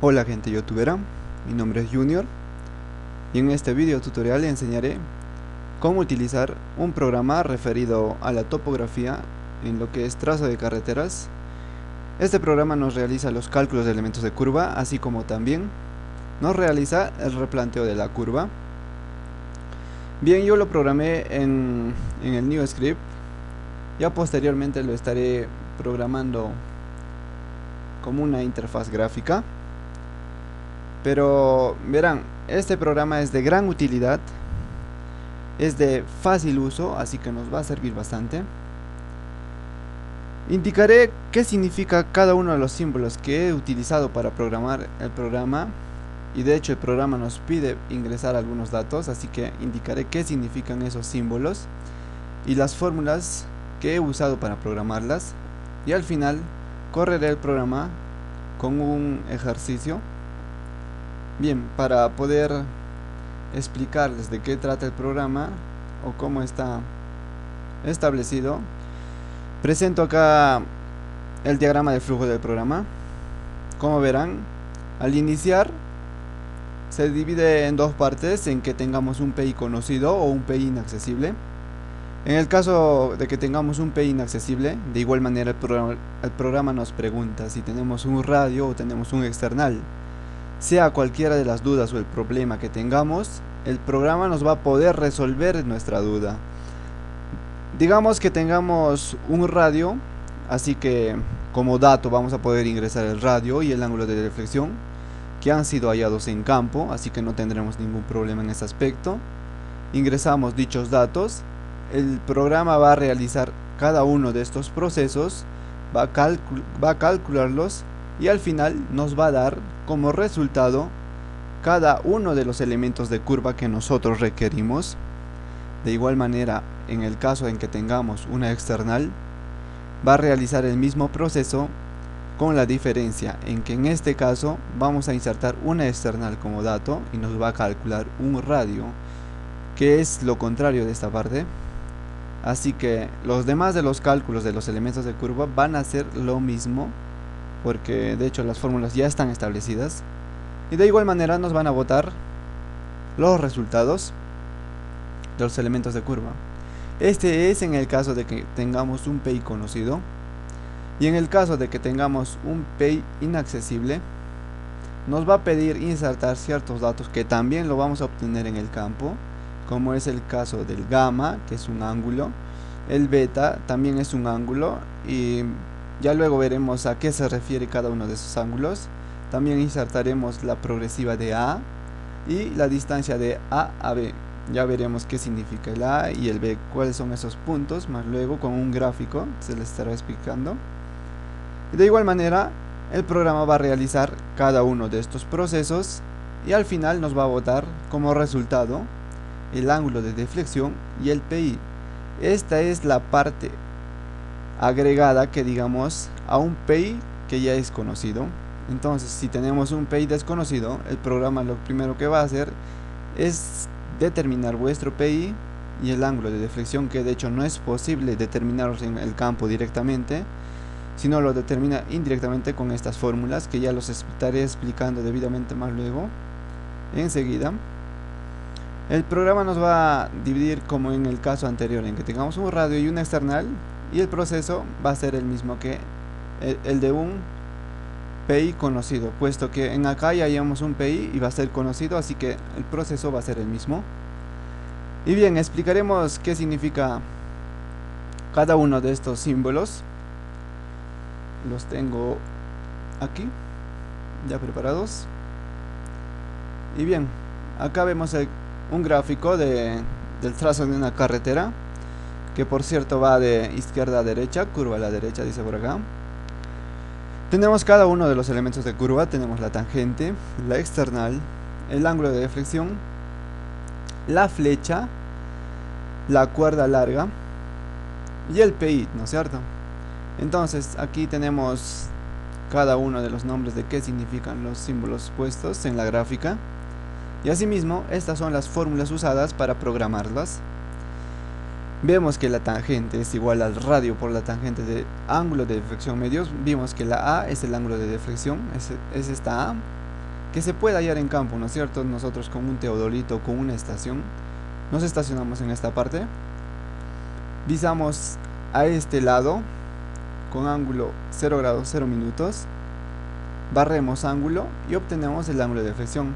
Hola gente youtubera, mi nombre es Junior y en este video tutorial le enseñaré cómo utilizar un programa referido a la topografía en lo que es trazo de carreteras. Este programa nos realiza los cálculos de elementos de curva, así como también nos realiza el replanteo de la curva. Bien, yo lo programé en el New Script, ya posteriormente lo estaré programando como una interfaz gráfica. Pero verán, este programa es de gran utilidad, es de fácil uso, así que nos va a servir bastante. Indicaré qué significa cada uno de los símbolos que he utilizado para programar el programa. Y de hecho el programa nos pide ingresar algunos datos, así que indicaré qué significan esos símbolos y las fórmulas que he usado para programarlas. Y al final correré el programa con un ejercicio. Bien, para poder explicarles de qué trata el programa o cómo está establecido, presento acá el diagrama de flujo del programa. Como verán, al iniciar se divide en dos partes, en que tengamos un PI conocido o un PI inaccesible. En el caso de que tengamos un PI inaccesible, de igual manera el programa nos pregunta si tenemos un radio o tenemos un external. Sea cualquiera de las dudas o el problema que tengamos, el programa nos va a poder resolver nuestra duda. Digamos que tengamos un radio, así que como dato vamos a poder ingresar el radio y el ángulo de deflexión, que han sido hallados en campo, así que no tendremos ningún problema en ese aspecto. Ingresamos dichos datos, el programa va a realizar cada uno de estos procesos, va a calcularlos y al final nos va a dar como resultado cada uno de los elementos de curva que nosotros requerimos. De igual manera, en el caso en que tengamos una external, va a realizar el mismo proceso, con la diferencia en que en este caso vamos a insertar una external como dato y nos va a calcular un radio, que es lo contrario de esta parte. Así que los demás de los cálculos de los elementos de curva van a ser lo mismo, porque de hecho las fórmulas ya están establecidas. Y de igual manera nos van a botar los resultados de los elementos de curva. Este es en el caso de que tengamos un PI conocido. Y en el caso de que tengamos un PI inaccesible, nos va a pedir insertar ciertos datos que también lo vamos a obtener en el campo, como es el caso del gamma, que es un ángulo, el beta también es un ángulo, y ya luego veremos a qué se refiere cada uno de esos ángulos. También insertaremos la progresiva de A y la distancia de A a B. Ya veremos qué significa el A y el B, cuáles son esos puntos, más luego con un gráfico se les estará explicando. Y de igual manera, el programa va a realizar cada uno de estos procesos y al final nos va a botar como resultado el ángulo de deflexión y el PI. Esta es la parte agregada que digamos a un PI que ya es conocido. Entonces, si tenemos un PI desconocido, el programa lo primero que va a hacer es determinar vuestro PI y el ángulo de deflexión, que de hecho no es posible determinarlos en el campo directamente, sino lo determina indirectamente con estas fórmulas que ya los estaré explicando debidamente más luego enseguida. El programa nos va a dividir como en el caso anterior, en que tengamos un radio y un external, y el proceso va a ser el mismo que el de un PI conocido, puesto que en acá ya llevamos un PI y va a ser conocido, así que el proceso va a ser el mismo. Y bien, explicaremos qué significa cada uno de estos símbolos. Los tengo aquí ya preparados. Y bien, acá vemos un gráfico del trazo de una carretera, que por cierto va de izquierda a derecha, curva a la derecha, dice por acá. Tenemos cada uno de los elementos de curva, tenemos la tangente, la external, el ángulo de deflexión, la flecha, la cuerda larga y el PI, ¿no es cierto? Entonces aquí tenemos cada uno de los nombres de qué significan los símbolos puestos en la gráfica, y asimismo estas son las fórmulas usadas para programarlas. Vemos que la tangente es igual al radio por la tangente de ángulo de deflexión medios. Vimos que la A es el ángulo de deflexión, es esta A. que se puede hallar en campo, ¿no es cierto? Nosotros con un teodolito, con una estación, nos estacionamos en esta parte, visamos a este lado con ángulo 0 grados 0 minutos, barremos ángulo y obtenemos el ángulo de deflexión.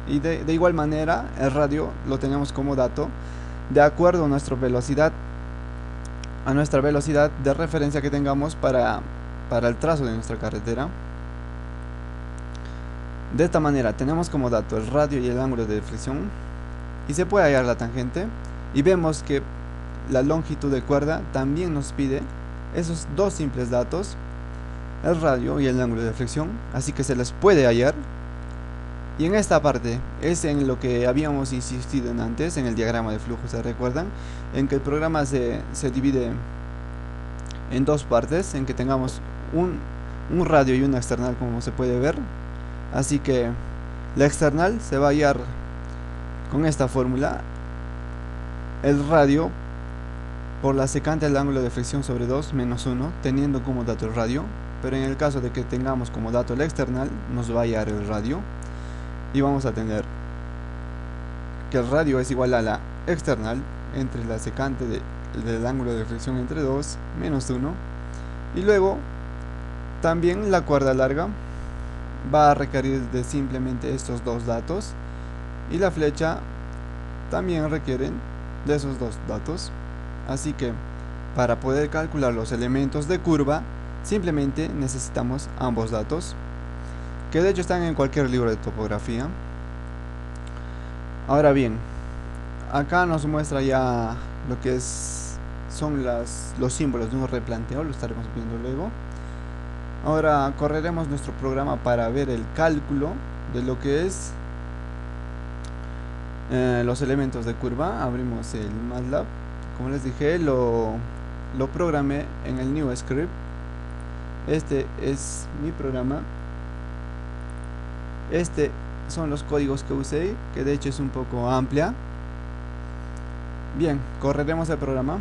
Y de igual manera el radio lo tenemos como dato de acuerdo a nuestra velocidad de referencia que tengamos para el trazo de nuestra carretera. De esta manera tenemos como dato el radio y el ángulo de deflexión, y se puede hallar la tangente, y vemos que la longitud de cuerda también nos pide esos dos simples datos, el radio y el ángulo de deflexión, así que se les puede hallar. Y en esta parte es en lo que habíamos insistido en antes, en el diagrama de flujo, ¿se recuerdan? En que el programa se divide en dos partes, en que tengamos un radio y una external, como se puede ver. Así que la external se va a hallar con esta fórmula, el radio por la secante del ángulo de deflexión sobre 2 menos 1, teniendo como dato el radio. Pero en el caso de que tengamos como dato la external, nos va a hallar el radio. Y vamos a tener que el radio es igual a la external entre la secante del ángulo de deflexión entre 2 menos 1. Y luego también la cuerda larga va a requerir de simplemente estos dos datos, y la flecha también requieren de esos dos datos. Así que para poder calcular los elementos de curva simplemente necesitamos ambos datos, que de hecho están en cualquier libro de topografía. Ahora bien, acá nos muestra ya lo que son los símbolos de un replanteo, lo estaremos viendo luego. Ahora correremos nuestro programa para ver el cálculo de lo que es los elementos de curva. Abrimos el MATLAB, como les dije, lo programé en el New Script. Este es mi programa. Este son los códigos que usé, que de hecho es un poco amplia. Bien, correremos el programa.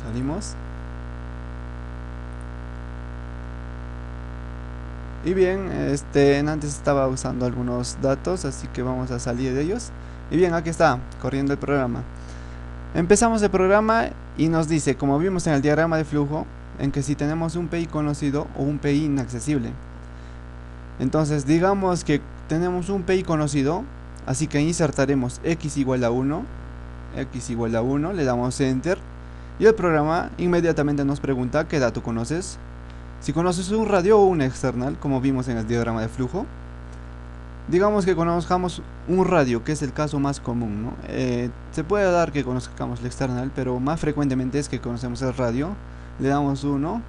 Salimos. Y bien, antes estaba usando algunos datos, así que vamos a salir de ellos. Y bien, aquí está, corriendo el programa. Empezamos el programa y nos dice, como vimos en el diagrama de flujo, en que si tenemos un PI conocido o un PI inaccesible. Entonces digamos que tenemos un PI conocido, así que insertaremos x igual a 1, le damos enter, y el programa inmediatamente nos pregunta qué dato conoces. Si conoces un radio o un external, como vimos en el diagrama de flujo, digamos que conozcamos un radio, que es el caso más común, ¿no? Se puede dar que conozcamos el external, pero más frecuentemente es que conocemos el radio. Le damos 1.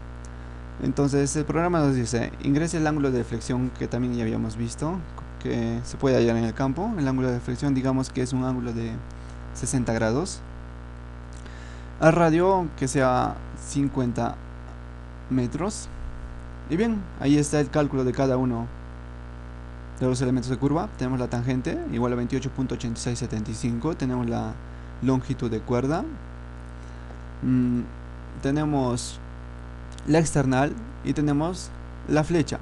Entonces el programa nos dice, ingrese el ángulo de deflexión, que también ya habíamos visto, que se puede hallar en el campo. El ángulo de deflexión, digamos que es un ángulo de 60 grados. Al radio, que sea 50 metros. Y bien, ahí está el cálculo de cada uno de los elementos de curva. Tenemos la tangente, igual a 28.8675. Tenemos la longitud de cuerda. Tenemos la external y tenemos la flecha,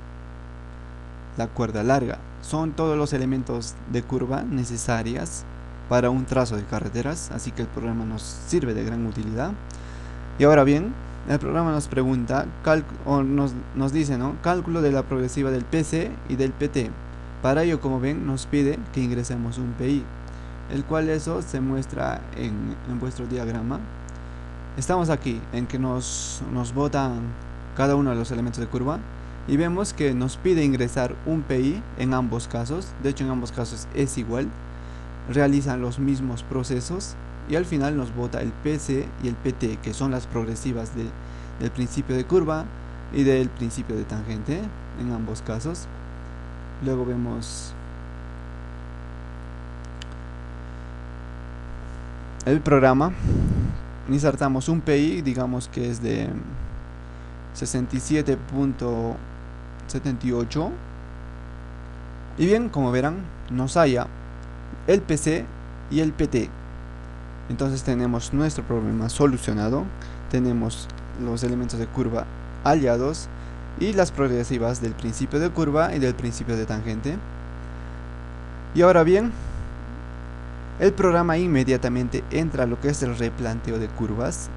la cuerda larga. Son todos los elementos de curva necesarias para un trazo de carreteras, así que el programa nos sirve de gran utilidad. Y ahora bien, el programa nos pregunta, nos dice, ¿no?, cálculo de la progresiva del PC y del PT. Para ello, como ven, nos pide que ingresemos un PI, el cual eso se muestra en vuestro diagrama. Estamos aquí en que nos botan cada uno de los elementos de curva y vemos que nos pide ingresar un PI en ambos casos. De hecho, en ambos casos es igual, realizan los mismos procesos y al final nos bota el PC y el PT, que son las progresivas del principio de curva y del principio de tangente en ambos casos. Luego vemos el programa. Insertamos un PI, digamos que es de 67.78. Y bien, como verán, nos halla el PC y el PT. Entonces tenemos nuestro problema solucionado. Tenemos los elementos de curva hallados y las progresivas del principio de curva y del principio de tangente. Y ahora bien, el programa inmediatamente entra a lo que es el replanteo de curvas,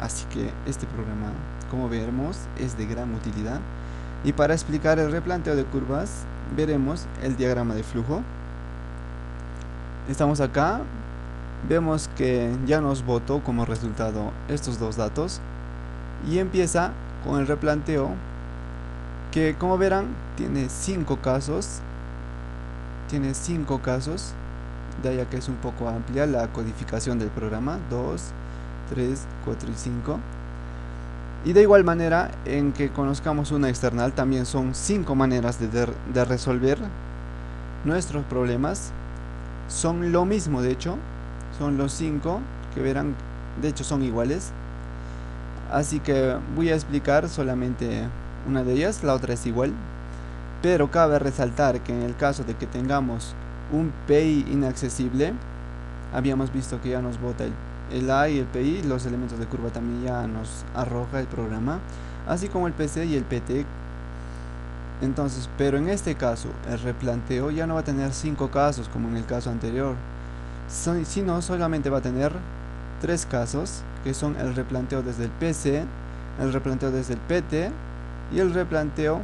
así que este programa, como veremos, es de gran utilidad. Y para explicar el replanteo de curvas, veremos el diagrama de flujo. Estamos acá, vemos que ya nos botó como resultado estos dos datos y empieza con el replanteo, que como verán tiene 5 casos, de ahí a que es un poco amplia la codificación del programa, 2, 3, 4 y 5. Y de igual manera, en que conozcamos una external, también son 5 maneras de resolver nuestros problemas. Son lo mismo, de hecho, son los 5 que verán, de hecho son iguales. Así que voy a explicar solamente una de ellas, la otra es igual. Pero cabe resaltar que en el caso de que tengamos un PI inaccesible, habíamos visto que ya nos bota el A y el PI, los elementos de curva también ya nos arroja el programa, así como el PC y el PT. Entonces, pero en este caso, el replanteo ya no va a tener 5 casos como en el caso anterior, sino solamente va a tener 3 casos, que son el replanteo desde el PC, el replanteo desde el PT y el replanteo,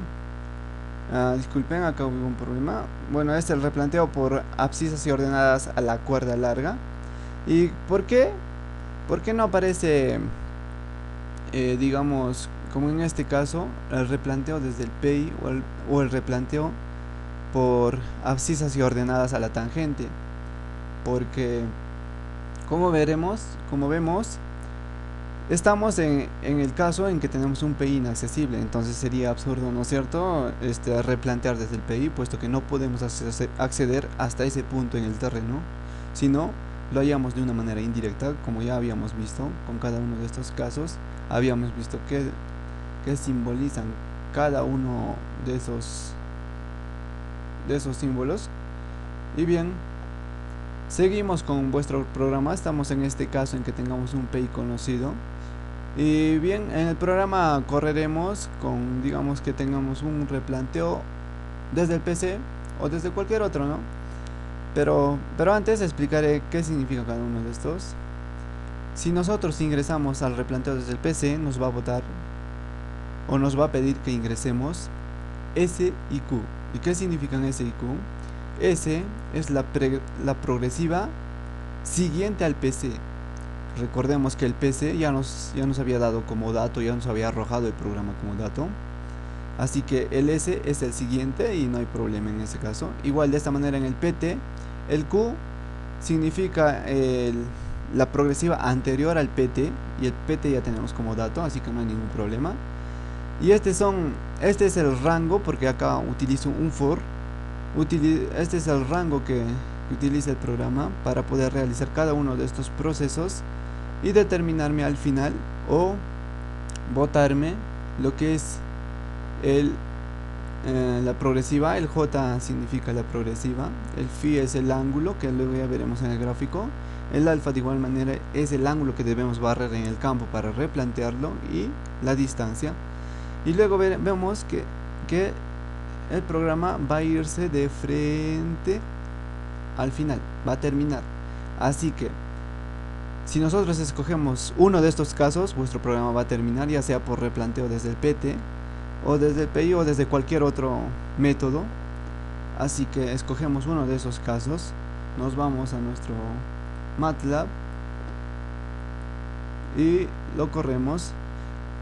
disculpen, acá hubo un problema. Bueno, este es el replanteo por abscisas y ordenadas a la cuerda larga. ¿Y por qué? ¿Por qué no aparece, digamos, como en este caso, el replanteo desde el PI o el replanteo por abscisas y ordenadas a la tangente? Porque, como vemos, estamos en el caso en que tenemos un PI inaccesible, entonces sería absurdo, ¿no es cierto?, replantear desde el PI, puesto que no podemos acceder hasta ese punto en el terreno, sino lo haríamos de una manera indirecta, como ya habíamos visto con cada uno de estos casos. Habíamos visto que simbolizan cada uno de esos símbolos. Y bien, seguimos con vuestro programa. Estamos en este caso en que tengamos un PI conocido. Y bien, en el programa correremos con, digamos que tengamos un replanteo desde el PC o desde cualquier otro, ¿no? Pero antes explicaré qué significa cada uno de estos. Si nosotros ingresamos al replanteo desde el PC, nos va a botar o nos va a pedir que ingresemos S y Q. ¿Y qué significan S y Q? S es la progresiva siguiente al PC. Recordemos que el PC ya nos había dado como dato, ya nos había arrojado el programa como dato. Así que el S es el siguiente y no hay problema en ese caso. Igual de esta manera en el PT, el Q significa la progresiva anterior al PT, y el PT ya tenemos como dato, así que no hay ningún problema. Y este es el rango, porque acá utilizo un for. Este es el rango que utiliza el programa para poder realizar cada uno de estos procesos y determinarme al final o botarme lo que es la progresiva. El J significa la progresiva, el phi es el ángulo, que luego ya veremos en el gráfico. El alfa de igual manera es el ángulo que debemos barrer en el campo para replantearlo, y la distancia. Y luego vemos que el programa va a irse de frente al final, va a terminar. Así que si nosotros escogemos uno de estos casos, vuestro programa va a terminar, ya sea por replanteo desde el PT o desde el PI o desde cualquier otro método. Así que escogemos uno de esos casos, nos vamos a nuestro MATLAB y lo corremos.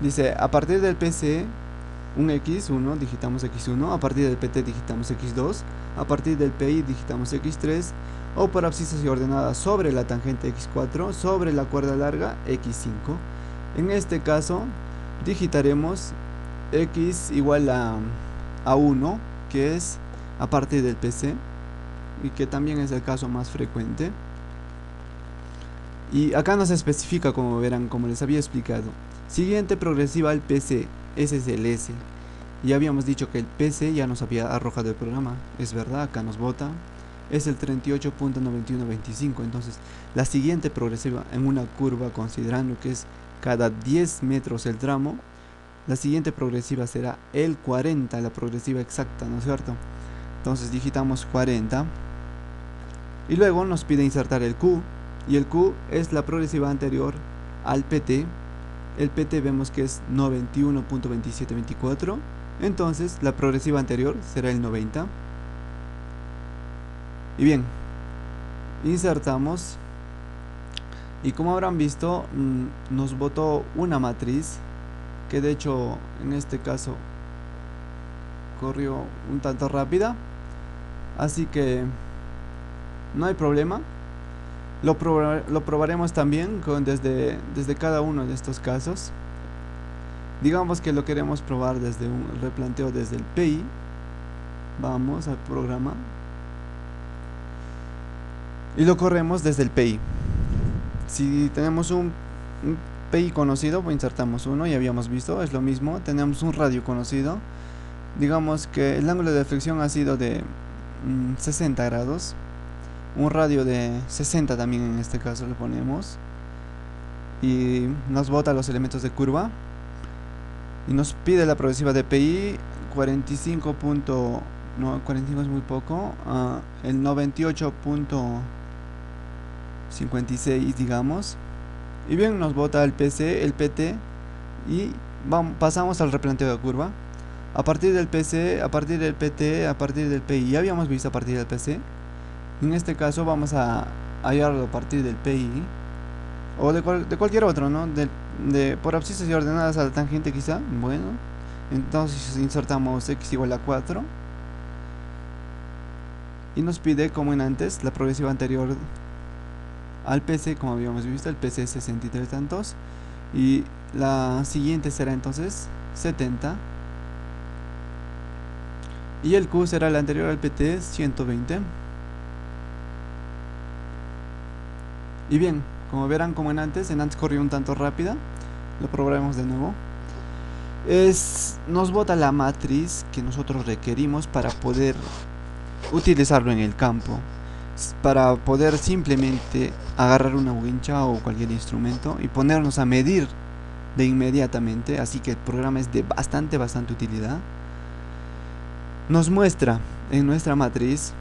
Dice, a partir del PC un X1, digitamos X1, a partir del PT digitamos X2, a partir del PI digitamos X3, o por abscisas y ordenadas sobre la tangente X4, sobre la cuerda larga X5. En este caso digitaremos X igual a 1, que es a partir del PC, y que también es el caso más frecuente. Y acá nos especifica, como verán, como les había explicado, siguiente progresiva al PC, ese es el S. Y habíamos dicho que el PC ya nos había arrojado el programa, es verdad, acá nos bota, es el 38.9125. entonces la siguiente progresiva en una curva, considerando que es cada 10 metros el tramo, la siguiente progresiva será el 40, la progresiva exacta, ¿no es cierto? Entonces digitamos 40 y luego nos pide insertar el Q, y el Q es la progresiva anterior al PT. El PT vemos que es 91.2724, entonces la progresiva anterior será el 90. Y bien, insertamos, y como habrán visto, nos botó una matriz que de hecho en este caso corrió un tanto rápida, así que no hay problema. Lo probaremos también desde cada uno de estos casos. Digamos que lo queremos probar desde un replanteo desde el PI. Vamos al programa y lo corremos desde el PI. Si tenemos un PI conocido, pues insertamos uno, ya habíamos visto, es lo mismo. Tenemos un radio conocido, digamos que el ángulo de deflexión ha sido de 60 grados, un radio de 60 también, en este caso le ponemos, y nos bota los elementos de curva y nos pide la progresiva de PI 45. No, 45 es muy poco, el 98.56 digamos. Y bien, nos bota el PC, el PT, y pasamos al replanteo de curva. A partir del PC, a partir del PT, a partir del PI, ya habíamos visto a partir del PC. En este caso vamos a hallarlo a partir del PI o de cualquier otro, ¿no? Por abscisas y ordenadas a la tangente quizá. Bueno, entonces insertamos x igual a 4 y nos pide, como en antes, la progresiva anterior al PC, como habíamos visto. El PC es 63 tantos y la siguiente será entonces 70, y el Q será la anterior al PT, 120. Y bien, como verán, como en antes corrió un tanto rápida. Lo probaremos de nuevo. Nos bota la matriz que nosotros requerimos para poder utilizarlo en el campo, para poder simplemente agarrar una wincha o cualquier instrumento y ponernos a medir de inmediatamente. Así que el programa es de bastante utilidad. Nos muestra en nuestra matriz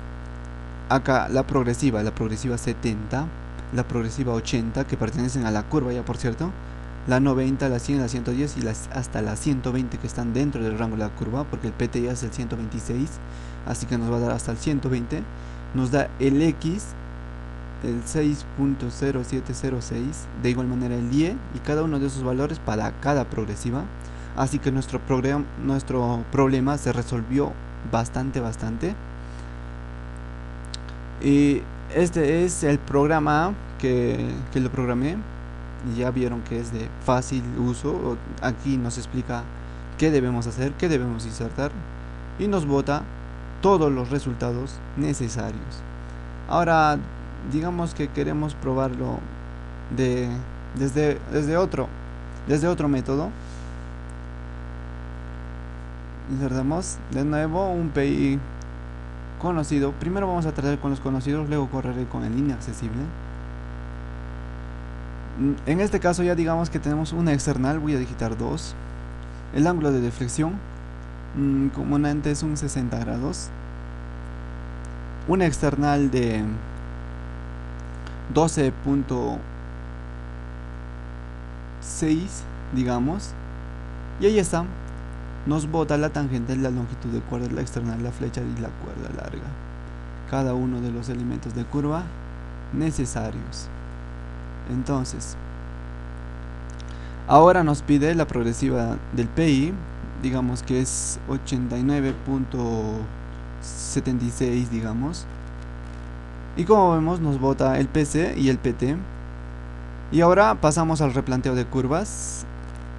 acá la progresiva 70, la progresiva 80, que pertenecen a la curva ya, por cierto, la 90, la 100, la 110 y hasta la 120, que están dentro del rango de la curva, porque el PT ya es el 126, así que nos va a dar hasta el 120. Nos da el X, el 6.0706, de igual manera el Y, y cada uno de esos valores para cada progresiva. Así que nuestro problema se resolvió bastante. Y este es el programa que lo programé. Ya vieron que es de fácil uso. Aquí nos explica qué debemos hacer, qué debemos insertar, y nos bota todos los resultados necesarios. Ahora, digamos que queremos probarlo desde otro método. Insertamos de nuevo un PI conocido. Primero vamos a tratar con los conocidos, luego correré con el inaccesible. En este caso ya digamos que tenemos una external. Voy a digitar 2. El ángulo de deflexión, como antes, es un 60 grados. Una external de 12.6 digamos. Y ahí está. Nos bota la tangente, la longitud de cuerda, la external, la flecha y la cuerda larga, cada uno de los elementos de curva necesarios. Entonces, ahora nos pide la progresiva del PI, digamos que es 89.76 digamos. Y como vemos, nos bota el PC y el PT. Y ahora pasamos al replanteo de curvas.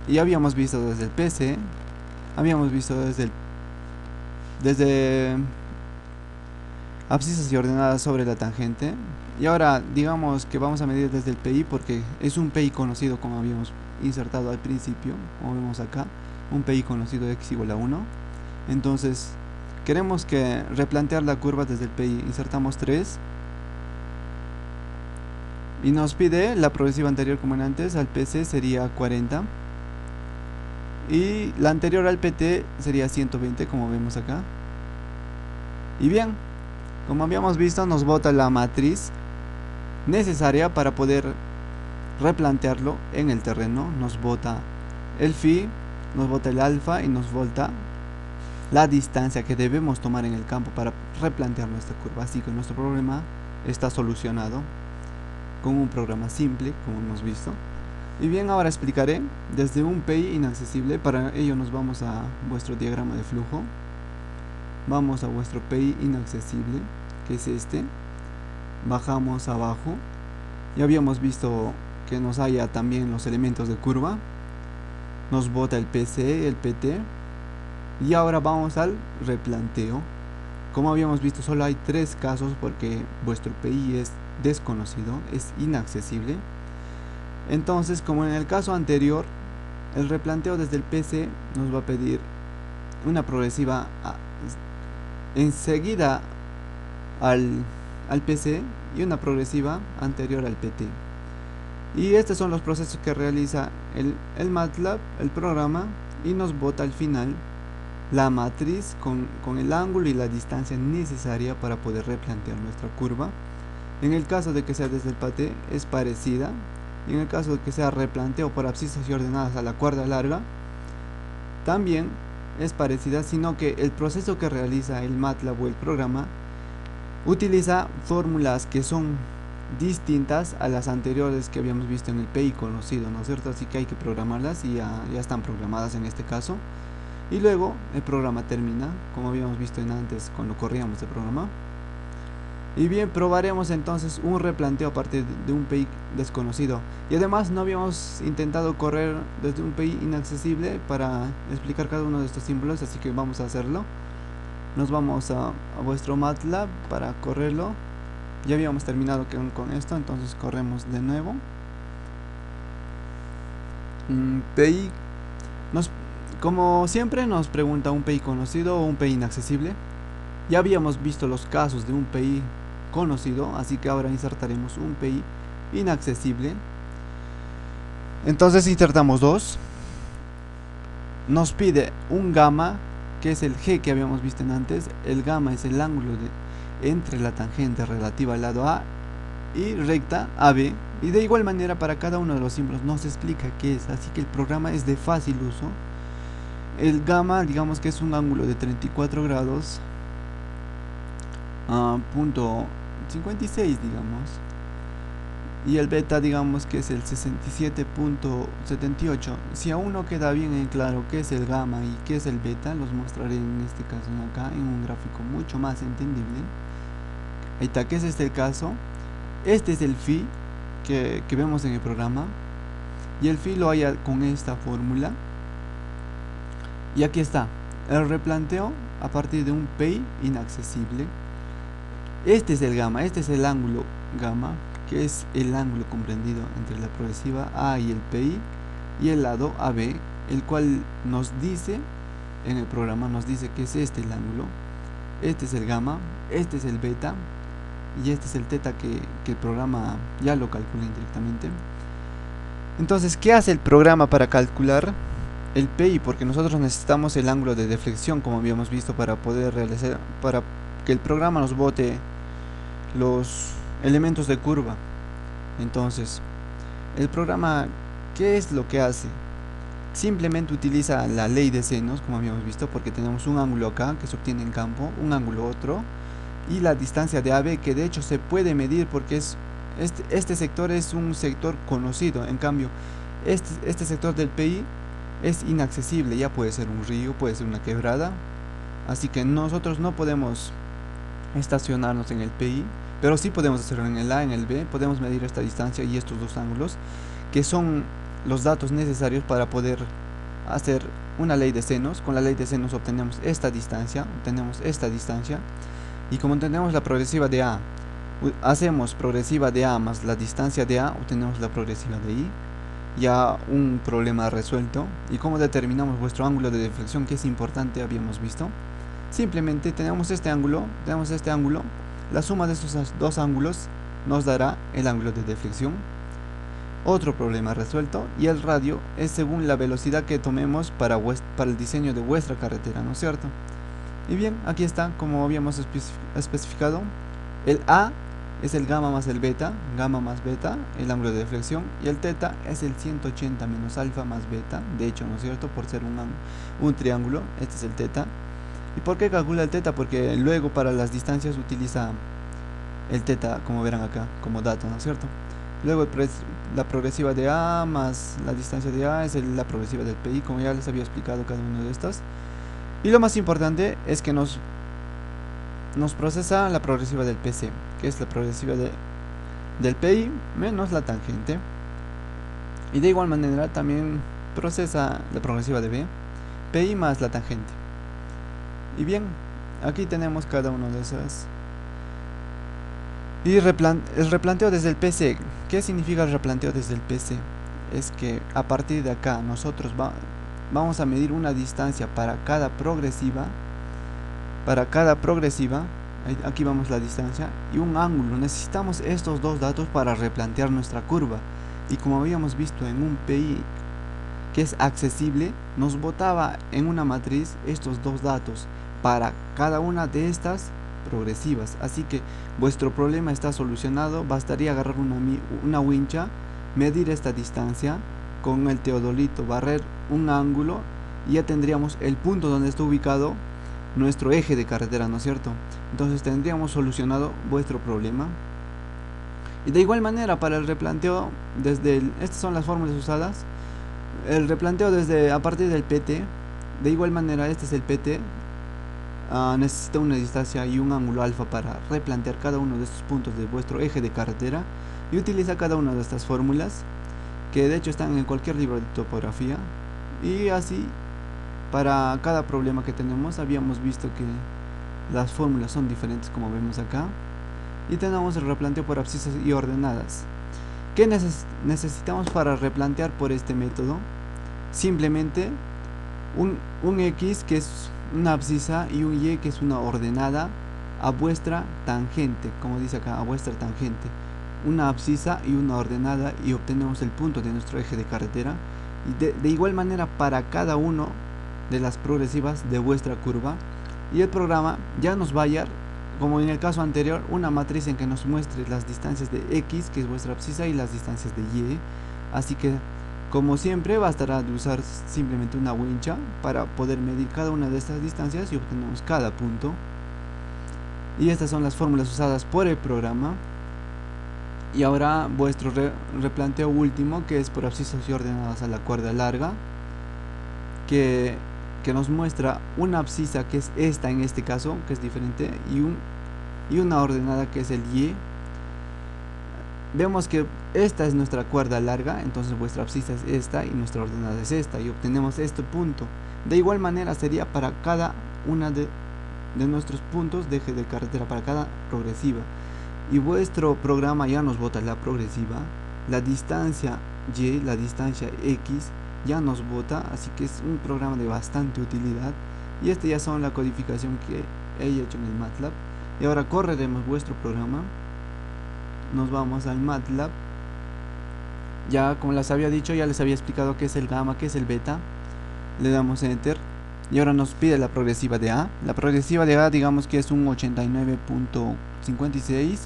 Y habíamos visto desde el PC, habíamos visto desde abscisas y ordenadas sobre la tangente. Y ahora digamos que vamos a medir desde el PI, porque es un PI conocido, como habíamos insertado al principio, como vemos acá, un PI conocido x igual a 1. Entonces queremos que replantear la curva desde el PI. Insertamos 3 y nos pide la progresiva anterior, como en antes, al PC sería 40. y la anterior al PT sería 120, como vemos acá. Y bien, como habíamos visto, nos bota la matriz necesaria para poder replantearlo en el terreno. Nos bota el phi, nos bota el alfa y nos bota la distancia que debemos tomar en el campo para replantear nuestra curva. Así que nuestro problema está solucionado con un programa simple, como hemos visto. Y bien, ahora explicaré desde un PI inaccesible. Para ello nos vamos a vuestro diagrama de flujo. Vamos a vuestro PI inaccesible, que es este. Bajamos abajo. Ya habíamos visto que nos haya también los elementos de curva. Nos bota el PC, el PT. Y ahora vamos al replanteo. Como habíamos visto, solo hay 3 casos porque vuestro PI es desconocido, es inaccesible. Entonces, como en el caso anterior, el replanteo desde el PC nos va a pedir una progresiva enseguida al PC y una progresiva anterior al PT. Y estos son los procesos que realiza el MATLAB, el programa, y nos bota al final la matriz con el ángulo y la distancia necesaria para poder replantear nuestra curva. En el caso de que sea desde el PT es parecida, y en el caso de que sea replanteo por abscisas y ordenadas a la cuerda larga también es parecida, sino que el proceso que realiza el MATLAB o el programa utiliza fórmulas que son distintas a las anteriores que habíamos visto en el PI conocido, ¿no es cierto? Así que hay que programarlas y ya están programadas en este caso. Y luego el programa termina, como habíamos visto antes cuando corríamos el programa. Y bien, probaremos entonces un replanteo a partir de un PI desconocido. Y además no habíamos intentado correr desde un PI inaccesible para explicar cada uno de estos símbolos, así que vamos a hacerlo. Nos vamos a vuestro MATLAB para correrlo. Ya habíamos terminado con esto, entonces corremos de nuevo. PI, como siempre nos pregunta un PI conocido o un PI inaccesible. Ya habíamos visto los casos de un PI conocido, así que ahora insertaremos un PI inaccesible. Entonces insertamos 2. Nos pide un gamma, que es el G que habíamos visto antes. El gamma es el ángulo entre la tangente relativa al lado A y recta AB. Y de igual manera para cada uno de los símbolos nos explica qué es, así que el programa es de fácil uso. El gamma, digamos que es un ángulo de 34 grados, punto 56, digamos. Y el beta, digamos que es el 67.78. Si aún no queda bien en claro qué es el gamma y qué es el beta, los mostraré en este caso acá en un gráfico mucho más entendible. Ahí está, que es este el caso. Este es el phi que vemos en el programa, y el phi lo hay con esta fórmula. Y aquí está el replanteo a partir de un PI inaccesible. Este es el gamma, este es el ángulo gamma, que es el ángulo comprendido entre la progresiva A y el PI y el lado AB, el cual nos dice en el programa, nos dice que es este el ángulo. Este es el gamma, este es el beta y este es el teta que el programa ya lo calcula indirectamente. Entonces, ¿qué hace el programa para calcular el PI? Porque nosotros necesitamos el ángulo de deflexión, como habíamos visto, para poder realizar, para que el programa nos bote los elementos de curva. Entonces, el programa, ¿qué es lo que hace? Simplemente utiliza la ley de senos, como habíamos visto, porque tenemos un ángulo acá que se obtiene en campo, un ángulo otro, y la distancia de AB, que de hecho se puede medir porque este sector es un sector conocido. En cambio, este sector del PI es inaccesible, ya puede ser un río, puede ser una quebrada, así que nosotros no podemos estacionarnos en el PI, pero sí podemos hacerlo en el A, en el B. Podemos medir esta distancia y estos dos ángulos, que son los datos necesarios para poder hacer una ley de senos. Con la ley de senos obtenemos esta distancia, y como tenemos la progresiva de A, hacemos progresiva de A más la distancia de A, obtenemos la progresiva de I. Ya un problema resuelto. Y cómo determinamos vuestro ángulo de deflexión, que es importante, habíamos visto. Simplemente tenemos este ángulo, la suma de estos dos ángulos nos dará el ángulo de deflexión. Otro problema resuelto. Y el radio es según la velocidad que tomemos para el diseño de vuestra carretera, ¿no es cierto? Y bien, aquí está, como habíamos especificado, el A es el gamma más el beta, el ángulo de deflexión, y el teta es el 180 menos alfa más beta, de hecho, ¿no es cierto? Por ser un triángulo, este es el teta. ¿Y por qué calcula el teta? Porque luego para las distancias utiliza el teta, como verán acá, como dato, ¿no es cierto? Luego la progresiva de A más la distancia de A es la progresiva del PI, como ya les había explicado cada uno de estas. Y lo más importante es que nos procesa la progresiva del PC, que es la progresiva del PI menos la tangente. Y de igual manera también procesa la progresiva de B, PI más la tangente. Y bien, aquí tenemos cada uno de esas. Y el replanteo desde el PC. ¿Qué significa el replanteo desde el PC? Es que a partir de acá nosotros vamos a medir una distancia para cada progresiva. Aquí vamos la distancia y un ángulo. Necesitamos estos dos datos para replantear nuestra curva. Y como habíamos visto en un PI que es accesible, nos botaba en una matriz estos dos datos para cada una de estas progresivas. Así que vuestro problema está solucionado. Bastaría agarrar una wincha, medir esta distancia con el teodolito, barrer un ángulo y ya tendríamos el punto donde está ubicado nuestro eje de carretera, ¿no es cierto? Entonces tendríamos solucionado vuestro problema. Y de igual manera para el replanteo estas son las fórmulas usadas. El replanteo a partir del PT. De igual manera este es el PT. Necesita una distancia y un ángulo alfa para replantear cada uno de estos puntos de vuestro eje de carretera, y utiliza cada una de estas fórmulas que de hecho están en cualquier libro de topografía. Y así para cada problema que tenemos habíamos visto que las fórmulas son diferentes, como vemos acá. Y tenemos el replanteo por abscisas y ordenadas. ¿Qué necesitamos para replantear por este método? Simplemente un X que es una abscisa y un Y que es una ordenada a vuestra tangente, como dice acá, a vuestra tangente. Una abscisa y una ordenada y obtenemos el punto de nuestro eje de carretera. Y de igual manera para cada uno de las progresivas de vuestra curva. Y el programa ya nos va a hallar, como en el caso anterior, una matriz en que nos muestre las distancias de X, que es vuestra abscisa, y las distancias de Y. Así que, como siempre, bastará de usar simplemente una wincha para poder medir cada una de estas distancias y obtenemos cada punto. Y estas son las fórmulas usadas por el programa. Y ahora vuestro replanteo último, que es por abscisas y ordenadas a la cuerda larga, que nos muestra una abscisa, que es esta en este caso, que es diferente, y una ordenada, que es el Y. Vemos que esta es nuestra cuerda larga, entonces vuestra abscisa es esta y nuestra ordenada es esta, y obtenemos este punto. De igual manera sería para cada una de nuestros puntos de eje de carretera, para cada progresiva. Y vuestro programa ya nos bota la progresiva, la distancia Y, la distancia X ya nos bota, así que es un programa de bastante utilidad. Y este ya son la codificación que he hecho en el MATLAB. Y ahora correremos vuestro programa. Nos vamos al MATLAB. Ya como les había dicho, ya les había explicado qué es el gamma, qué es el beta. Le damos enter y ahora nos pide la progresiva de A. La progresiva de A, digamos que es un 89.56,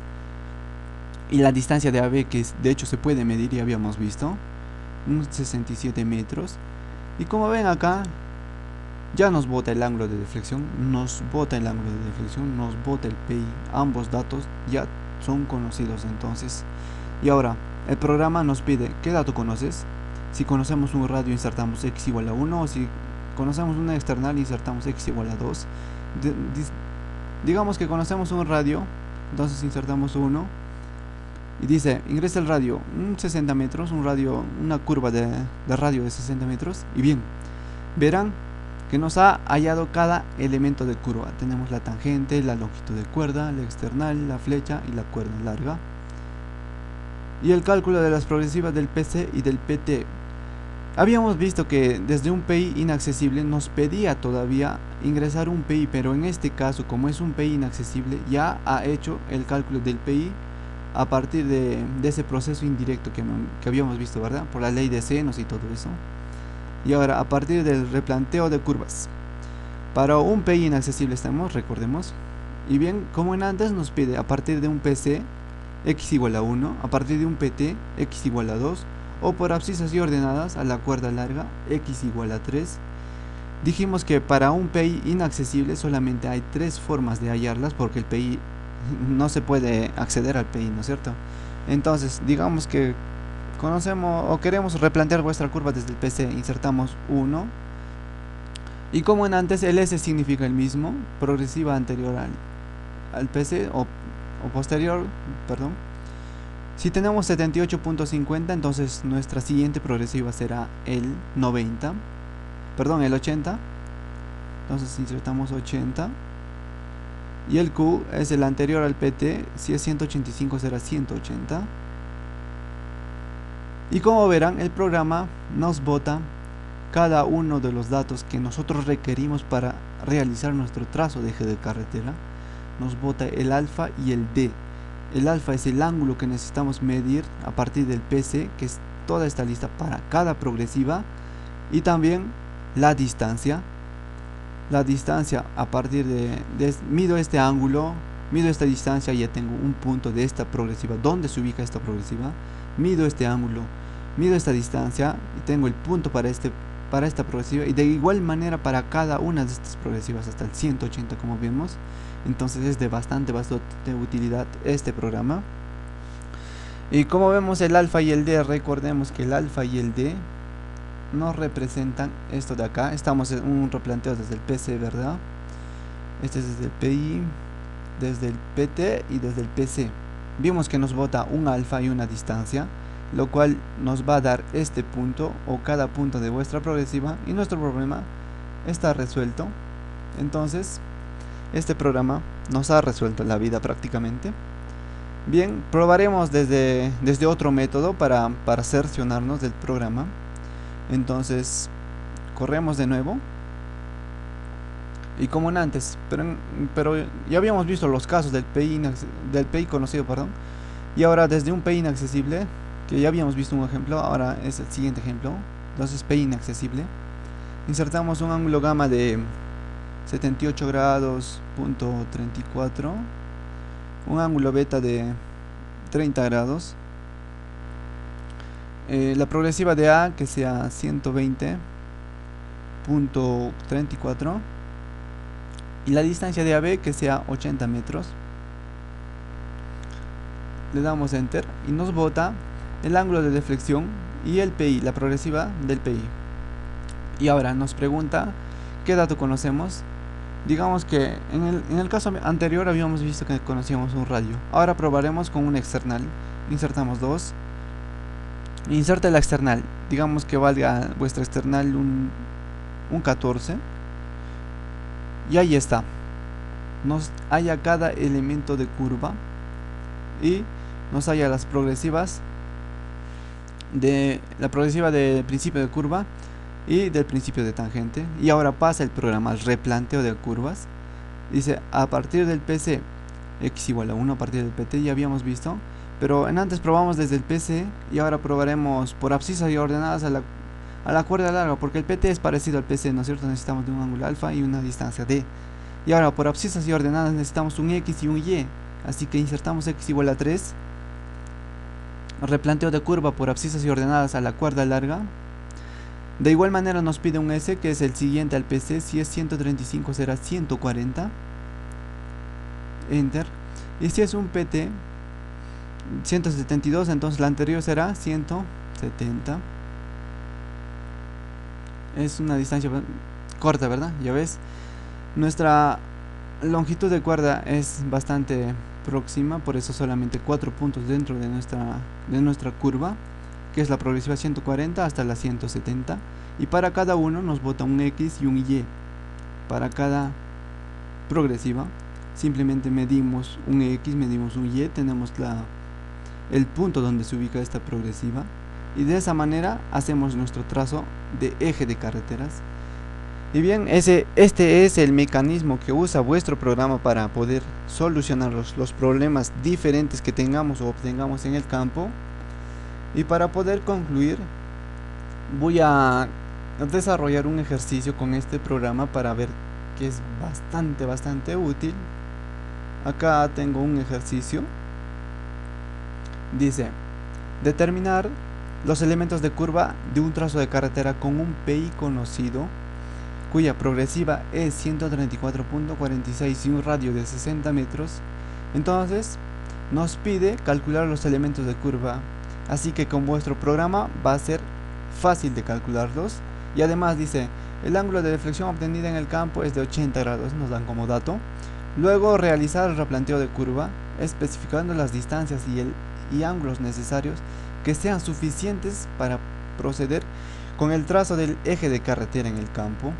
y la distancia de AB, que de hecho se puede medir y habíamos visto, unos 67 metros. Y como ven acá, ya nos bota el ángulo de deflexión, nos bota el PI. Ambos datos ya son conocidos entonces. Y ahora el programa nos pide qué dato conoces. Si conocemos un radio, insertamos x igual a 1, o si conocemos una external, insertamos x igual a 2. Digamos que conocemos un radio, entonces insertamos 1. Y dice, ingresa el radio, 60 metros, una curva de radio de 60 metros. Y bien, verán que nos ha hallado cada elemento de curva. Tenemos la tangente, la longitud de cuerda, la external, la flecha y la cuerda larga. Y el cálculo de las progresivas del PC y del PT. Habíamos visto que desde un PI inaccesible nos pedía todavía ingresar un PI, pero en este caso, como es un PI inaccesible, ya ha hecho el cálculo del PI a partir de ese proceso indirecto que habíamos visto, ¿verdad? Por la ley de senos y todo eso. Y ahora, a partir del replanteo de curvas, para un PI inaccesible estamos, recordemos. Y bien, como en antes nos pide a partir de un PC, x igual a 1, a partir de un PT, x igual a 2, o por abscisas y ordenadas a la cuerda larga, x igual a 3. Dijimos que para un PI inaccesible solamente hay 3 formas de hallarlas, porque el PI no se puede acceder al PI, ¿no es cierto? Entonces, digamos que conocemos o queremos replantear vuestra curva desde el PC, insertamos 1. Y como en antes, el S significa el mismo, progresiva anterior al PC o posterior, perdón. Si tenemos 78.50, entonces nuestra siguiente progresiva será el 90, perdón, el 80. Entonces insertamos 80. Y el Q es el anterior al PT, si es 185 será 180. Y como verán, el programa nos bota cada uno de los datos que nosotros requerimos para realizar nuestro trazo de eje de carretera. Nos bota el alfa y el D. El alfa es el ángulo que necesitamos medir a partir del PC, que es toda esta lista para cada progresiva, y también la distancia. La distancia a partir mido este ángulo, mido esta distancia y ya tengo un punto de esta progresiva, donde se ubica esta progresiva. Mido este ángulo, mido esta distancia y tengo el punto para esta progresiva, y de igual manera para cada una de estas progresivas hasta el 180, como vemos. Entonces es de bastante utilidad este programa. Y como vemos, el alfa y el D, recordemos que el alfa y el D nos representan esto de acá. Estamos en un replanteo desde el PC, ¿verdad? Este es desde el PI, desde el PT y desde el PC. Vimos que nos bota un alfa y una distancia, lo cual nos va a dar este punto o cada punto de vuestra progresiva, y nuestro problema está resuelto. Entonces este programa nos ha resuelto la vida prácticamente. Bien, probaremos desde otro método para cerciorarnos del programa. Entonces corremos de nuevo, y como en antes, pero ya habíamos visto los casos del PI conocido, perdón. Y ahora desde un PI inaccesible, que ya habíamos visto un ejemplo, ahora es el siguiente ejemplo. Entonces PI inaccesible, insertamos un ángulo gamma de 78 grados, punto 34, un ángulo beta de 30 grados, la progresiva de A que sea 120.34 y la distancia de AB que sea 80 metros. Le damos enter y nos bota el ángulo de deflexión y el PI, la progresiva del PI. Y ahora nos pregunta qué dato conocemos. Digamos que en el caso anterior habíamos visto que conocíamos un radio. Ahora probaremos con un external. Insertamos 2. Inserte la external. Digamos que valga vuestra external un 14. Y ahí está. Nos halla cada elemento de curva y nos halla las progresivas de la progresiva de principio de curva y del principio de tangente. Y ahora pasa el programa al replanteo de curvas. Dice a partir del PC x igual a 1, a partir del PT ya habíamos visto, pero en antes probamos desde el PC y ahora probaremos por abscisas y ordenadas a la cuerda larga, porque el PT es parecido al PC, ¿no es cierto? Necesitamos de un ángulo alfa y una distancia D. Y ahora por abscisas y ordenadas necesitamos un X y un Y, así que insertamos X igual a 3, replanteo de curva por abscisas y ordenadas a la cuerda larga. De igual manera nos pide un S que es el siguiente al PC, si es 135 será 140, enter. Y si es un PT 172, entonces la anterior será 170. Es una distancia corta, ¿verdad? Ya ves, nuestra longitud de cuerda es bastante próxima, por eso solamente 4 puntos dentro de nuestra curva, que es la progresiva 140 hasta la 170, y para cada uno nos bota un X y un Y. Para cada progresiva simplemente medimos un X, medimos un Y, tenemos el punto donde se ubica esta progresiva, y de esa manera hacemos nuestro trazo de eje de carreteras. Y bien, este es el mecanismo que usa vuestro programa para poder solucionar los problemas diferentes que tengamos o obtengamos en el campo. Y para poder concluir, voy a desarrollar un ejercicio con este programa para ver que es bastante útil. Acá tengo un ejercicio. Dice, determinar los elementos de curva de un trazo de carretera con un PI conocido, cuya progresiva es 134.46 y un radio de 60 metros. Entonces nos pide calcular los elementos de curva, así que con vuestro programa va a ser fácil de calcularlos. Y además dice, el ángulo de deflexión obtenida en el campo es de 80 grados, nos dan como dato. Luego realizar el replanteo de curva, especificando las distancias y ángulos necesarios que sean suficientes para proceder con el trazo del eje de carretera en el campo.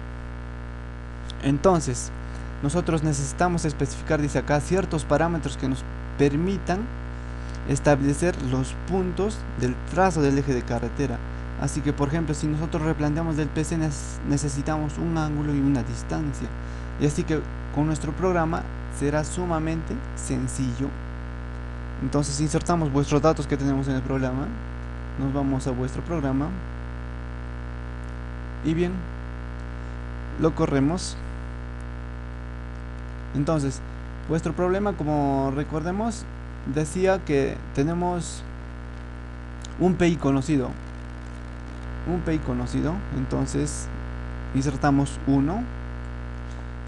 Entonces, nosotros necesitamos especificar, dice acá, ciertos parámetros que nos permitan establecer los puntos del trazo del eje de carretera. Así que, por ejemplo, si nosotros replanteamos del PC, necesitamos un ángulo y una distancia. Y así que con nuestro programa será sumamente sencillo. Entonces insertamos vuestros datos que tenemos en el programa, nos vamos a vuestro programa y bien, lo corremos. Entonces, vuestro problema, como recordemos, decía que tenemos un PI conocido. Entonces insertamos 1.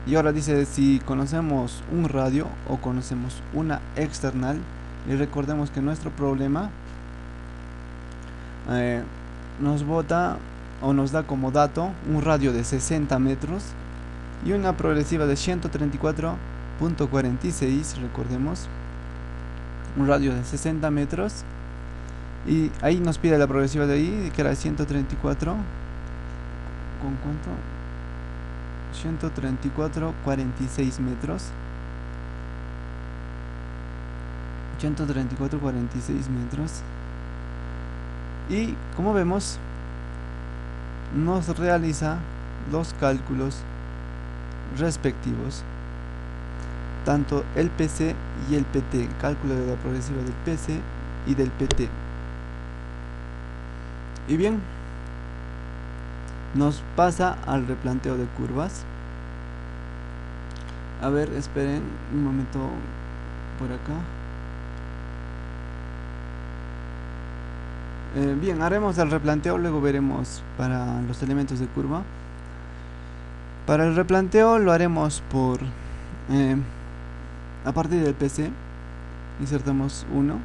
Y ahora dice si conocemos un radio o conocemos una external. Y recordemos que nuestro problema nos bota o nos da como dato un radio de 60 metros y una progresiva de 134.46. Recordemos, un radio de 60 metros. Y ahí nos pide la progresiva de ahí, que era 134. ¿Con cuánto? 134.46 metros. 134.46 metros. Y como vemos, nos realiza los cálculos respectivos, tanto el PC y el PT, cálculo de la progresiva del PC y del PT. Y bien, nos pasa al replanteo de curvas. A ver, esperen un momento por acá. Bien, haremos el replanteo, luego veremos para los elementos de curva. Para el replanteo lo haremos por a partir del PC. Insertamos 1.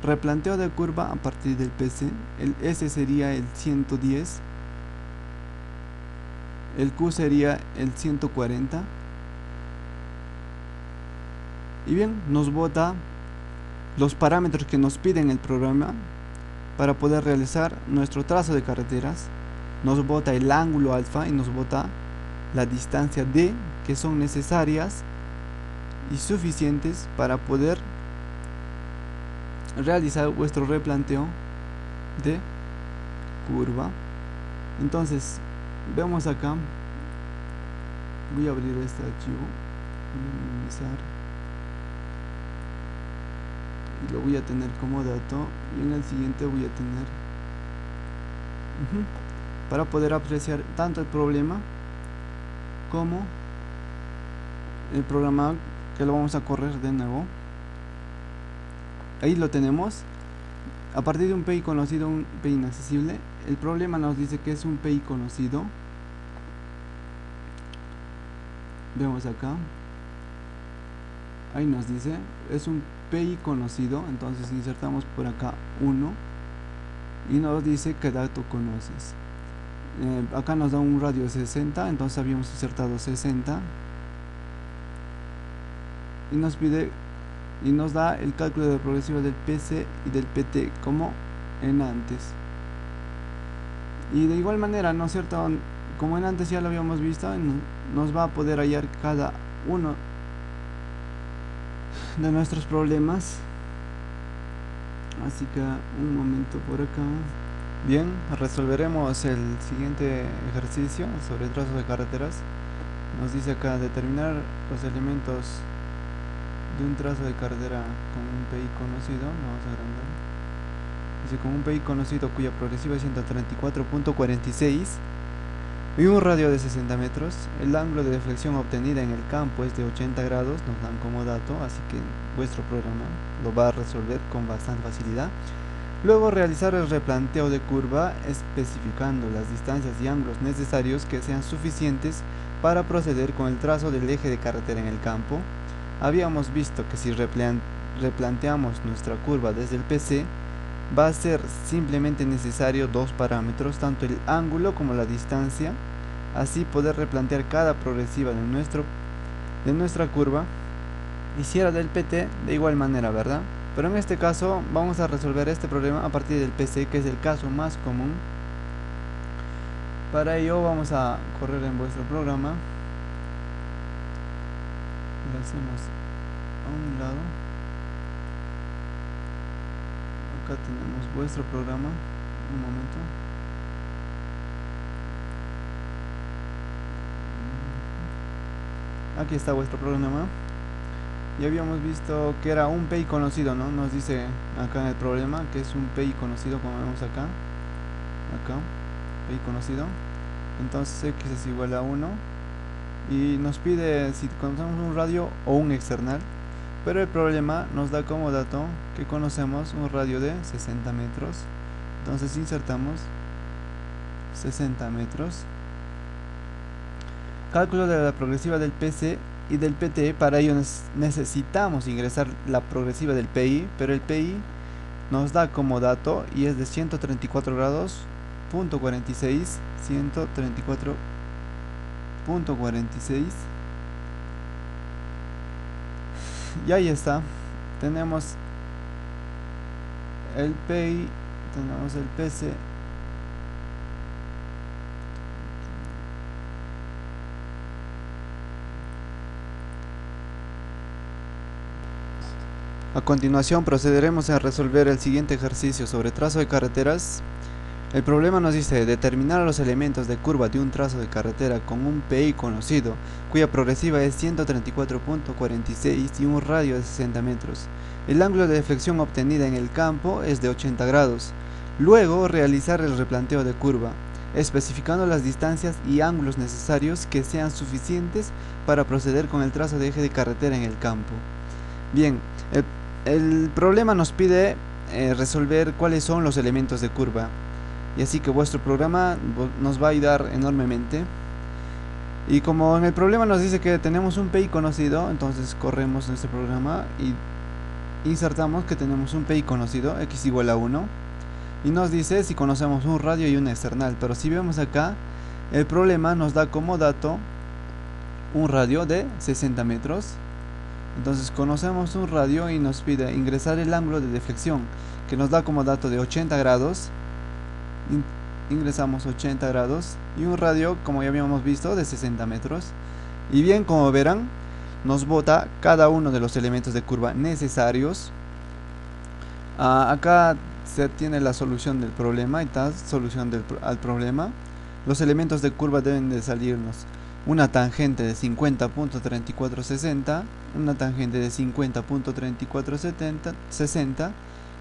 Replanteo de curva a partir del PC. El S sería el 110. El Q sería el 140. Y bien, nos bota los parámetros que nos piden el programa para poder realizar nuestro trazo de carreteras. Nos bota el ángulo alfa y nos bota la distancia D, que son necesarias y suficientes para poder realizar vuestro replanteo de curva. Entonces vemos acá, voy a abrir este archivo, voy a minimizar y lo voy a tener como dato, y en el siguiente voy a tener para poder apreciar tanto el problema como el programa, que lo vamos a correr de nuevo. Ahí lo tenemos. A partir de un PI conocido, un PI inaccesible. El problema nos dice que es un PI conocido. Vemos acá. Ahí nos dice, es un PI conocido. Entonces insertamos por acá 1. Y nos dice qué dato conoces. Acá nos da un radio de 60. Entonces habíamos insertado 60. Y nos pide y nos da el cálculo de la progresiva del PC y del PT como en antes. Y de igual manera, ¿no es cierto? Como en antes ya lo habíamos visto, nos va a poder hallar cada uno de nuestros problemas. Así que un momento por acá. Bien, resolveremos el siguiente ejercicio sobre trazos de carreteras. Nos dice acá determinar los elementos de un trazo de carretera con un PI conocido. Lo vamos a agrandar. Dice con un PI conocido cuya progresiva es 134.46 y un radio de 60 metros. El ángulo de deflexión obtenida en el campo es de 80 grados, nos dan como dato, así que vuestro programa lo va a resolver con bastante facilidad. Luego realizar el replanteo de curva especificando las distancias y ángulos necesarios que sean suficientes para proceder con el trazo del eje de carretera en el campo. Habíamos visto que si replanteamos nuestra curva desde el PC, va a ser simplemente necesario dos parámetros, tanto el ángulo como la distancia, así poder replantear cada progresiva de nuestra curva. Y si era del PT, de igual manera, ¿verdad? Pero en este caso vamos a resolver este problema a partir del PC, que es el caso más común. Para ello vamos a correr en vuestro programa. Lo hacemos a un lado. Acá tenemos vuestro programa. Un momento. Aquí está vuestro programa. Ya habíamos visto que era un PI conocido, ¿no? Nos dice acá en el problema que es un PI conocido, como vemos acá. PI conocido. Entonces x es igual a 1. Y nos pide si conocemos un radio o un external. Pero el problema nos da como dato que conocemos un radio de 60 metros. Entonces insertamos 60 metros. Cálculo de la progresiva del PC y del PT. Para ello necesitamos ingresar la progresiva del PI, pero el PI nos da como dato y es de 134 grados, punto 46, 134.46. Y ahí está, tenemos el PI, tenemos el PC. A continuación procederemos a resolver el siguiente ejercicio sobre trazo de carreteras. El problema nos dice determinar los elementos de curva de un trazo de carretera con un PI conocido, cuya progresiva es 134.46 y un radio de 60 metros. El ángulo de deflexión obtenida en el campo es de 80 grados. Luego realizar el replanteo de curva, especificando las distancias y ángulos necesarios que sean suficientes para proceder con el trazo de eje de carretera en el campo. Bien, el problema nos pide resolver cuáles son los elementos de curva, y así que vuestro programa nos va a ayudar enormemente. Y como en el problema nos dice que tenemos un PI conocido, entonces corremos nuestro programa y insertamos que tenemos un PI conocido, x igual a 1, y nos dice si conocemos un radio y un external. Pero si vemos acá, el problema nos da como dato un radio de 60 metros. Entonces conocemos un radio y nos pide ingresar el ángulo de deflexión, que nos da como dato de 80 grados. Ingresamos 80 grados y un radio, como ya habíamos visto, de 60 metros. Y bien, como verán, nos bota cada uno de los elementos de curva necesarios. Acá se tiene la solución del problema y tal, solución al problema. Los elementos de curva deben de salirnos una tangente de 50.3460, una tangente de 50.3460,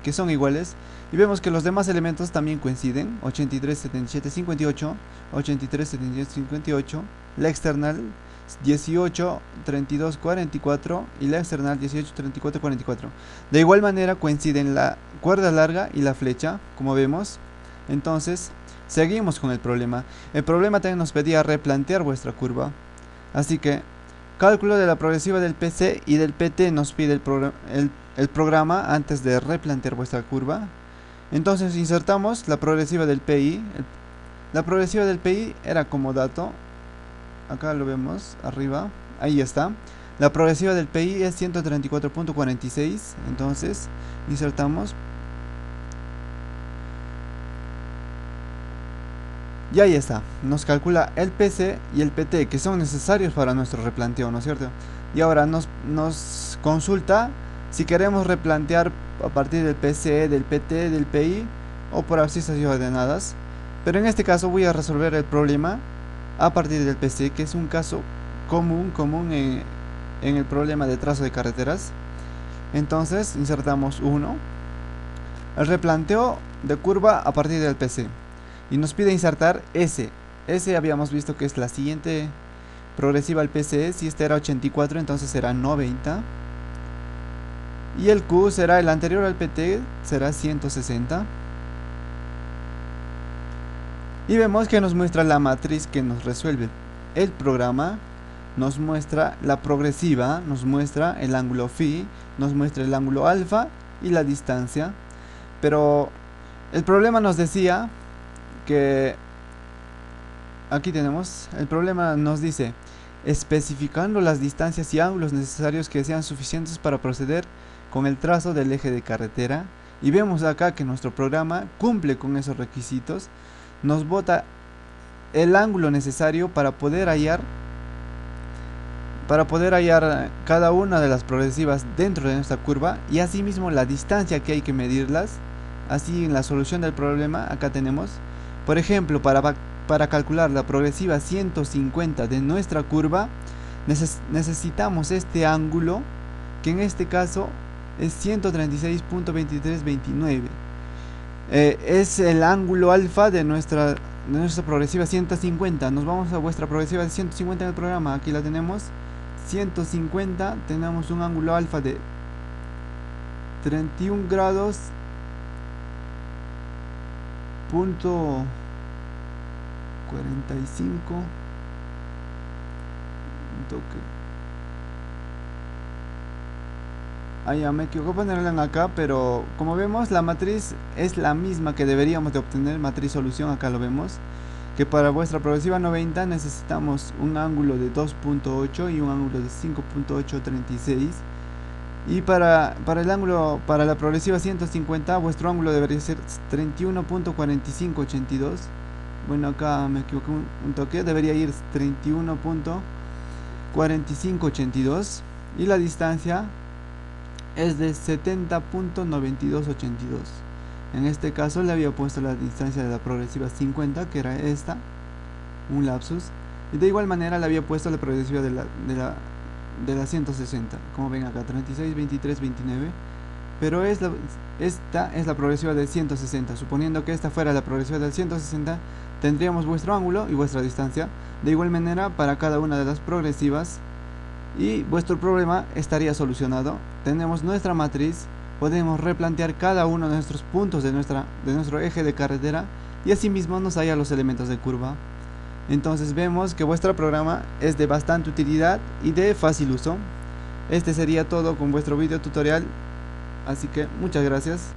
que son iguales, y vemos que los demás elementos también coinciden, 83, 77, 58, 83, 78, 58, la external 18, 32, 44 y la external 18, 34, 44. De igual manera coinciden la cuerda larga y la flecha, como vemos. Entonces seguimos con el problema. El problema también nos pedía replantear vuestra curva. Así que cálculo de la progresiva del PC y del PT nos pide el programa antes de replantear vuestra curva. Entonces insertamos la progresiva del PI. La progresiva del PI era como dato. Acá lo vemos arriba. Ahí está. La progresiva del PI es 134.46. Entonces insertamos. Y ahí está, nos calcula el PC y el PT, que son necesarios para nuestro replanteo, ¿no es cierto? Y ahora nos consulta si queremos replantear a partir del PC, del PT, del PI, o por abscisas y ordenadas, pero en este caso voy a resolver el problema a partir del PC, que es un caso común en el problema de trazo de carreteras. Entonces insertamos 1, el replanteo de curva a partir del PC, y nos pide insertar S. S habíamos visto que es la siguiente progresiva al PC. Si este era 84, entonces será 90, y el Q será el anterior al PT, será 160. Y vemos que nos muestra la matriz que nos resuelve el programa. Nos muestra la progresiva, nos muestra el ángulo phi, nos muestra el ángulo alfa y la distancia. Pero el problema nos decía que aquí tenemos, el problema nos dice: especificando las distancias y ángulos necesarios que sean suficientes para proceder con el trazo del eje de carretera. Y vemos acá que nuestro programa cumple con esos requisitos. Nos bota el ángulo necesario para poder hallar cada una de las progresivas dentro de nuestra curva, y asimismo la distancia que hay que medirlas. Así, en la solución del problema acá tenemos, por ejemplo, para calcular la progresiva 150 de nuestra curva, necesitamos este ángulo, que en este caso es 136.2329. Es el ángulo alfa de nuestra progresiva 150. Nos vamos a vuestra progresiva de 150 en el programa. Aquí la tenemos, 150. Tenemos un ángulo alfa de 31 grados punto 45. Un toque. Ya me equivoco ponerla en acá, pero como vemos la matriz es la misma que deberíamos de obtener, matriz solución. Acá lo vemos, que para vuestra progresiva 90 necesitamos un ángulo de 2.8 y un ángulo de 5.836, y para la progresiva 150 vuestro ángulo debería ser 31.4582. Bueno, acá me equivoqué un toque, debería ir 31.4582, y la distancia es de 70.9282. En este caso le había puesto la distancia de la progresiva 50, que era esta, un lapsus, y de igual manera le había puesto la progresiva de la 160, como ven acá, 36, 23, 29, pero esta es la progresiva del 160. Suponiendo que esta fuera la progresiva del 160, tendríamos vuestro ángulo y vuestra distancia de igual manera para cada una de las progresivas, y vuestro problema estaría solucionado. Tenemos nuestra matriz, podemos replantear cada uno de nuestros puntos de nuestro eje de carretera, y asimismo nos halla los elementos de curva. Entonces vemos que vuestro programa es de bastante utilidad y de fácil uso. Este sería todo con vuestro video tutorial, así que muchas gracias.